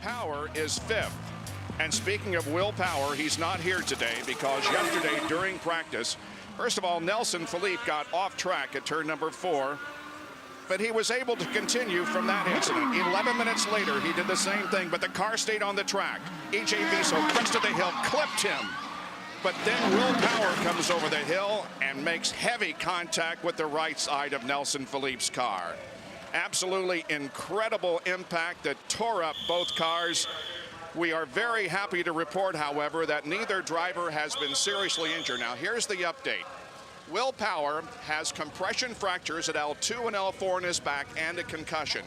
Power is 5th. And speaking of Will Power, he's not here today because yesterday during practice, first of all, Nelson Philippe got off track at turn number 4, but he was able to continue from that incident. 11 minutes later, he did the same thing, but the car stayed on the track. E.J. Viso crested the hill, clipped him, but then Will Power comes over the hill and makes heavy contact with the right side of Nelson Philippe's car. Absolutely incredible impact that tore up both cars. We are very happy to report, however, that neither driver has been seriously injured. Now, here's the update. Will Power has compression fractures at L2 and L4 in his back and a concussion.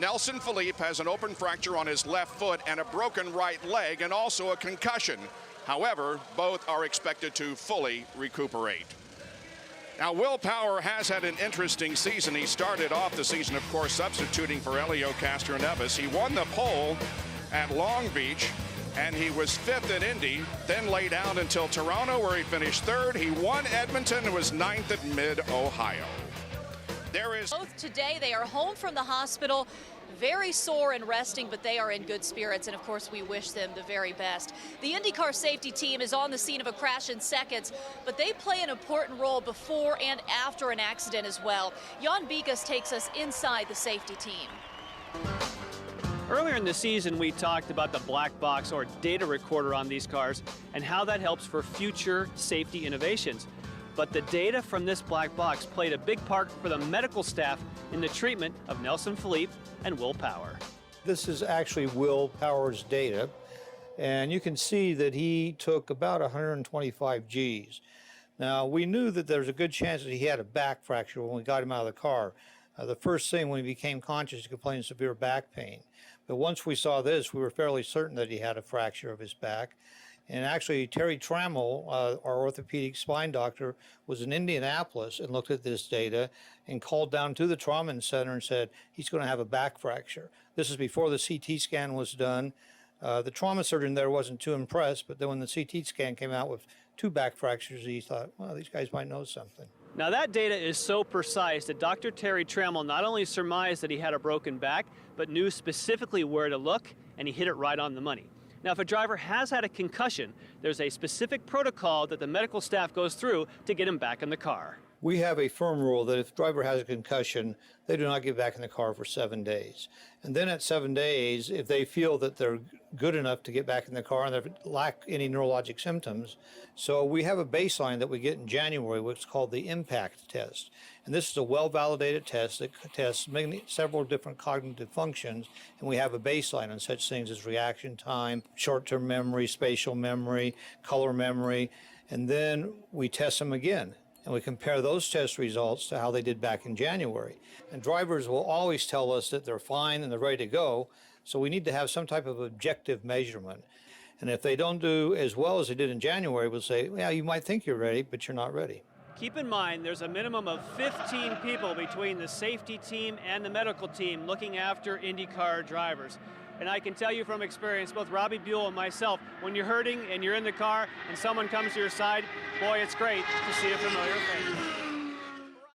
Nelson Philippe has an open fracture on his left foot and a broken right leg and also a concussion. However, both are expected to fully recuperate. Now, Will Power has had an interesting season. He started off the season, of course, substituting for Elio Castroneves. He won the pole at Long Beach, and he was 5th at Indy, then laid out until Toronto, where he finished 3rd. He won Edmonton and was 9th at Mid-Ohio. Both today, they are home from the hospital, very sore and resting, but they are in good spirits, and of course we wish them the very best. The IndyCar safety team is on the scene of a crash in seconds, but they play an important role before and after an accident as well. Jan Bigas takes us inside the safety team. Earlier in the season, we talked about the black box or data recorder on these cars and how that helps for future safety innovations. But the data from this black box played a big part for the medical staff in the treatment of Nelson Philippe and Will Power. This is actually Will Power's data, and you can see that he took about 125 Gs. Now, we knew that there was a good chance that he had a back fracture when we got him out of the car. The first thing when he became conscious, he complained of severe back pain. But once we saw this, we were fairly certain that he had a fracture of his back. And actually, Terry Trammell, our orthopedic spine doctor, was in Indianapolis and looked at this data and called down to the trauma center and said he's going to have a back fracture. This is before the CT scan was done. The trauma surgeon there wasn't too impressed, but then when the CT scan came out with 2 back fractures, he thought, well, these guys might know something. Now that data is so precise that Dr. Terry Trammell not only surmised that he had a broken back, but knew specifically where to look, and he hit it right on the money. Now, if a driver has had a concussion, there's a specific protocol that the medical staff goes through to get him back in the car. We have a firm rule that if a driver has a concussion, they do not get back in the car for 7 days. And then at 7 days, if they feel that they're good enough to get back in the car and they lack any neurologic symptoms, so we have a baseline that we get in January, which is called the impact test. And this is a well-validated test that tests several different cognitive functions, and we have a baseline on such things as reaction time, short-term memory, spatial memory, color memory, and then we test them again. And we compare those test results to how they did back in January. And drivers will always tell us that they're fine and they're ready to go, so we need to have some type of objective measurement. And if they don't do as well as they did in January, we'll say, yeah, you might think you're ready, but you're not ready. Keep in mind, there's a minimum of 15 people between the safety team and the medical team looking after IndyCar drivers. And I can tell you from experience, both Robbie Buell and myself, when you're hurting and you're in the car and someone comes to your side, boy, it's great to see a familiar face.